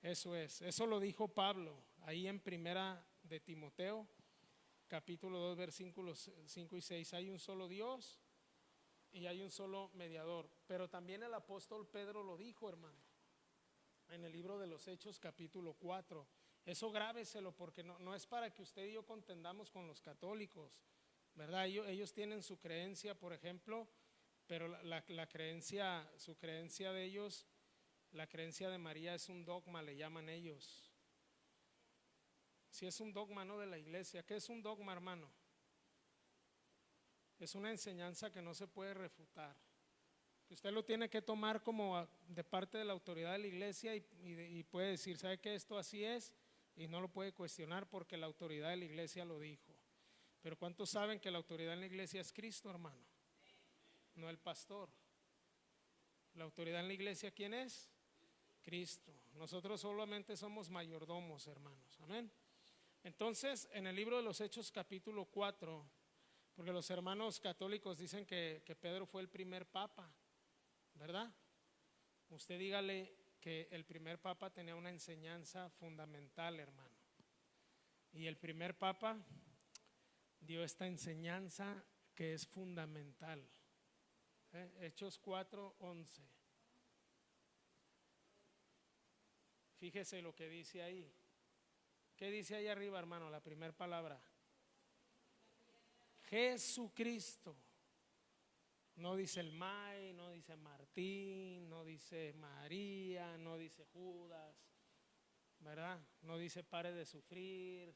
Eso es, eso lo dijo Pablo ahí en primera de Timoteo, capítulo 2, versículos 5 y 6. Hay un solo Dios y hay un solo mediador. Pero también el apóstol Pedro lo dijo, hermano, en el libro de los Hechos, capítulo 4. Eso grábeselo, porque no es para que usted y yo contendamos con los católicos, ¿verdad? Ellos tienen su creencia, por ejemplo, pero la creencia, su creencia de ellos, la creencia de María es un dogma, le llaman ellos. Si es un dogma, no de la iglesia. ¿Qué es un dogma, hermano? Es una enseñanza que no se puede refutar. Usted lo tiene que tomar como de parte de la autoridad de la iglesia y puede decir, ¿sabe qué? Esto así es, y no lo puede cuestionar porque la autoridad de la iglesia lo dijo. Pero ¿cuántos saben que la autoridad en la iglesia es Cristo, hermano? No el pastor. La autoridad en la iglesia, ¿quién es? Cristo. Nosotros solamente somos mayordomos, hermanos. Amén. Entonces, en el libro de los Hechos, capítulo 4, porque los hermanos católicos dicen que Pedro fue el primer papa, ¿verdad? Usted dígale que el primer papa tenía una enseñanza fundamental, hermano. Y el primer papa dio esta enseñanza que es fundamental. Hechos 4:11. Fíjese lo que dice ahí. ¿Qué dice ahí arriba, hermano? La primera palabra. Jesucristo. No dice el May, no dice Martín, no dice María, no dice Judas, ¿verdad? No dice pare de sufrir,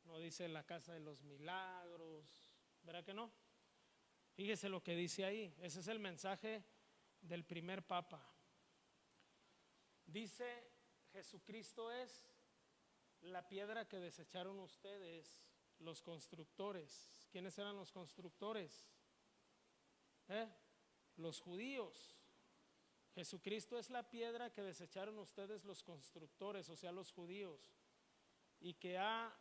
no dice la casa de los milagros, ¿verdad que no? Fíjese lo que dice ahí. Ese es el mensaje del primer papa. Dice, Jesucristo es la piedra que desecharon ustedes, los constructores. ¿Quiénes eran los constructores? Los judíos. Jesucristo es la piedra que desecharon ustedes, los constructores, o sea, los judíos, y que ha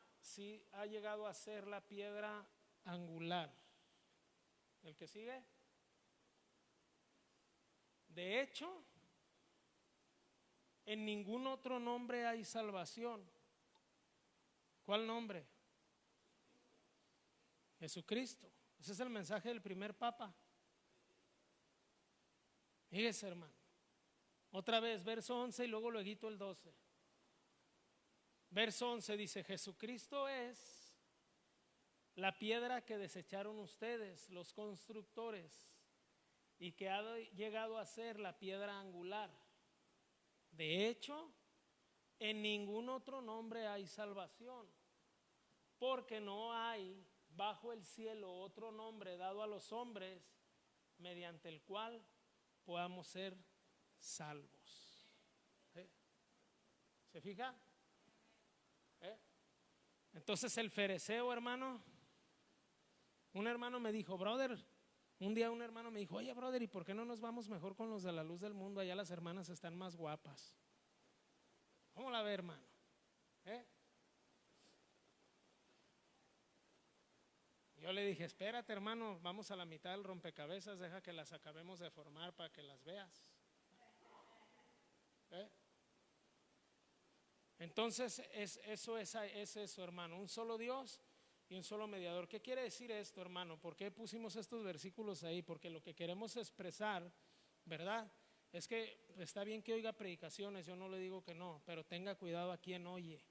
llegado a ser la piedra angular. ¿El que sigue? De hecho, En ningún otro nombre hay salvación. ¿Cuál nombre? Jesucristo. Ese es el mensaje del primer papa. Fíjese, hermano. Otra vez, verso 11 y luego luego el 12. Verso 11 dice: Jesucristo es la piedra que desecharon ustedes, los constructores, y que ha llegado a ser la piedra angular. De hecho, en ningún otro nombre hay salvación, porque no hay bajo el cielo otro nombre dado a los hombres mediante el cual podamos ser salvos. ¿Se fija? Entonces el fereceo, hermano, un hermano me dijo: brother, un día un hermano me dijo: oye, brother, ¿y por qué no nos vamos mejor con los de la luz del mundo? Allá las hermanas están más guapas. ¿Cómo la ve, hermano? Yo le dije: espérate, hermano, vamos a la mitad del rompecabezas, deja que las acabemos de formar para que las veas. Entonces es eso, hermano, un solo Dios y un solo mediador. ¿Qué quiere decir esto, hermano? ¿Por qué pusimos estos versículos ahí? Porque lo que queremos expresar, ¿verdad?, es que está bien que oiga predicaciones, yo no le digo que no, pero tenga cuidado a quien oye,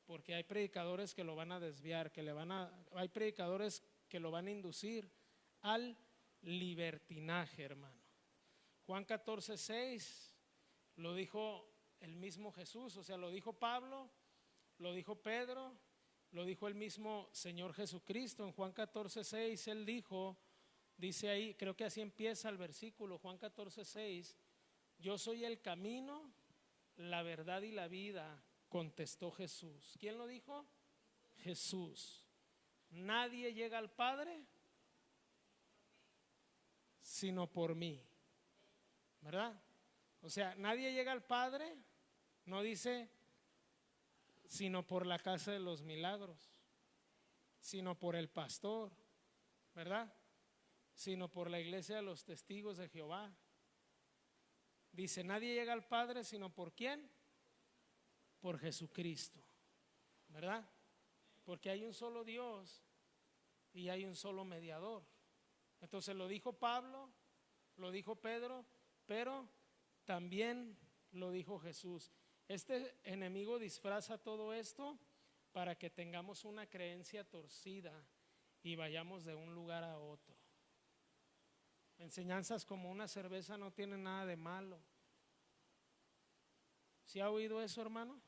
porque hay predicadores que lo van a desviar, hay predicadores que lo van a inducir al libertinaje, hermano. Juan 14:6 lo dijo el mismo Jesús, o sea, lo dijo Pablo, lo dijo Pedro, lo dijo el mismo Señor Jesucristo. En Juan 14:6 él dijo, dice ahí, creo que así empieza el versículo, Juan 14:6: yo soy el camino, la verdad y la vida, contestó Jesús. ¿Quién lo dijo? Jesús. Nadie llega al Padre sino por mí, ¿verdad? O sea, nadie llega al Padre, no dice sino por la casa de los milagros, sino por el pastor, ¿verdad?, sino por la iglesia de los testigos de Jehová. Dice: nadie llega al Padre sino por ¿quién? Por Jesucristo, ¿verdad? Porque hay un solo Dios y hay un solo mediador. Entonces lo dijo Pablo, lo dijo Pedro, pero también lo dijo Jesús. Este enemigo disfraza todo esto para que tengamos una creencia torcida y vayamos de un lugar a otro. Enseñanzas como una cerveza no tienen nada de malo. ¿Sí ha oído eso, hermano?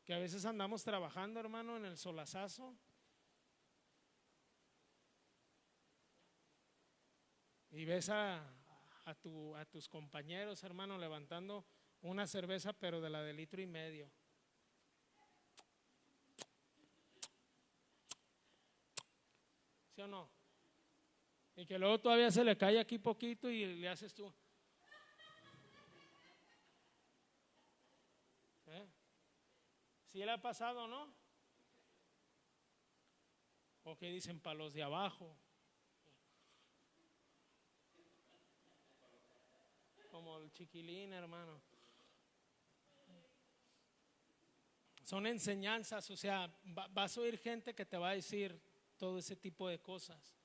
Que a veces andamos trabajando, hermano, en el solazazo y ves a tus compañeros, hermano, levantando una cerveza, pero de la de 1,5 litros. ¿Sí o no? Y que luego todavía se le cae aquí poquito y le haces tú. ¿Sí le ha pasado, no? O que dicen para los de abajo, como el chiquilín, hermano. Son enseñanzas, o sea, vas a oír gente que te va a decir todo ese tipo de cosas.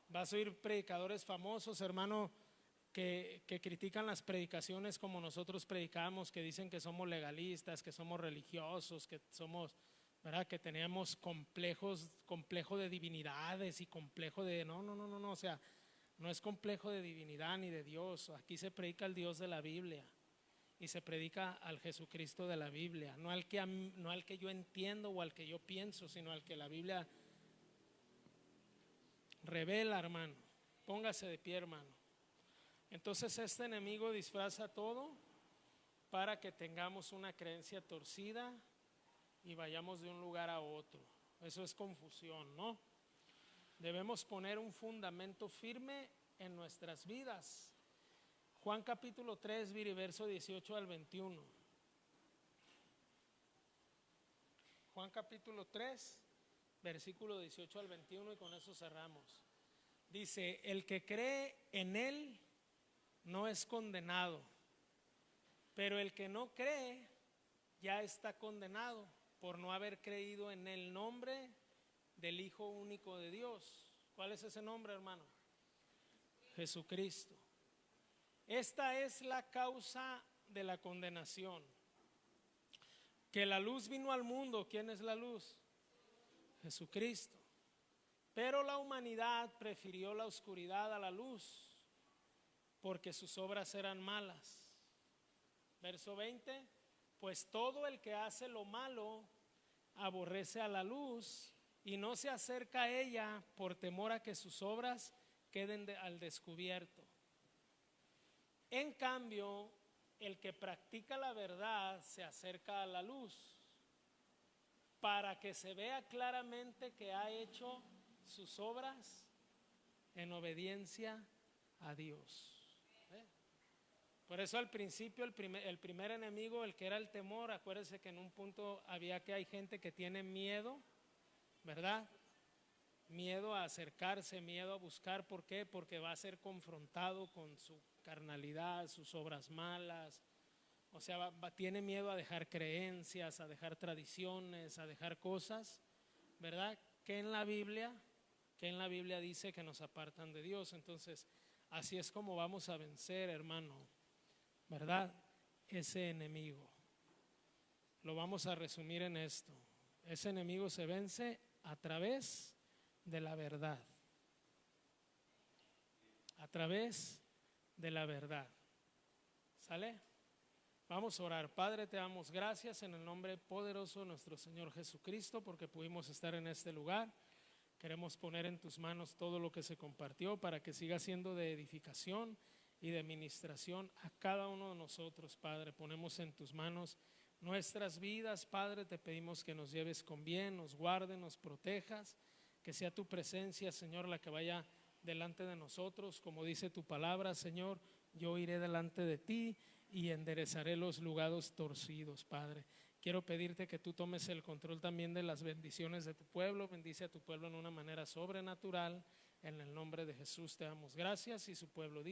Vas a oír predicadores famosos, hermano, que critican las predicaciones como nosotros predicamos, que dicen que somos legalistas, que somos religiosos, que somos, ¿verdad?, que teníamos complejo de divinidades y complejo de… No, o sea, no es complejo de divinidad ni de Dios. Aquí se predica al Dios de la Biblia y se predica al Jesucristo de la Biblia, no al que yo entiendo o al que yo pienso, sino al que la Biblia revela, hermano. Póngase de pie, hermano. Entonces este enemigo disfraza todo para que tengamos una creencia torcida y vayamos de un lugar a otro. Eso es confusión, ¿no? Debemos poner un fundamento firme en nuestras vidas. Juan capítulo 3, verso 18 al 21. Juan capítulo 3, versículo 18 al 21, y con eso cerramos. Dice: el que cree en él no es condenado, pero el que no cree ya está condenado por no haber creído en el nombre del Hijo único de Dios. ¿Cuál es ese nombre, hermano? Jesucristo. Esta es la causa de la condenación. Que la luz vino al mundo. ¿Quién es la luz? Jesucristo. Pero la humanidad prefirió la oscuridad a la luz, porque sus obras eran malas. Verso 20, pues todo el que hace lo malo aborrece a la luz y no se acerca a ella por temor a que sus obras queden al descubierto. En cambio, el que practica la verdad se acerca a la luz para que se vea claramente que ha hecho sus obras en obediencia a Dios. Por eso al principio el primer enemigo, el que era el temor, acuérdense que en un punto había que hay gente que tiene miedo, ¿verdad? Miedo a acercarse, miedo a buscar. ¿Por qué? Porque va a ser confrontado con su carnalidad, sus obras malas. O sea, tiene miedo a dejar creencias, a dejar tradiciones, a dejar cosas, ¿verdad? Que en la Biblia dice que nos apartan de Dios. Entonces, así es como vamos a vencer, hermano, ¿verdad? Ese enemigo. Lo vamos a resumir en esto. Ese enemigo se vence a través de la verdad. A través de la verdad. ¿Sale? Vamos a orar. Padre, te damos gracias en el nombre poderoso de nuestro Señor Jesucristo porque pudimos estar en este lugar. Queremos poner en tus manos todo lo que se compartió para que siga siendo de edificación y de ministración a cada uno de nosotros, Padre. Ponemos en tus manos nuestras vidas, Padre. Te pedimos que nos lleves con bien, nos guardes, nos protejas, que sea tu presencia, Señor, la que vaya delante de nosotros. Como dice tu palabra, Señor, yo iré delante de ti y enderezaré los lugares torcidos, Padre. Quiero pedirte que tú tomes el control también de las bendiciones de tu pueblo. Bendice a tu pueblo en una manera sobrenatural. En el nombre de Jesús te damos gracias y su pueblo dice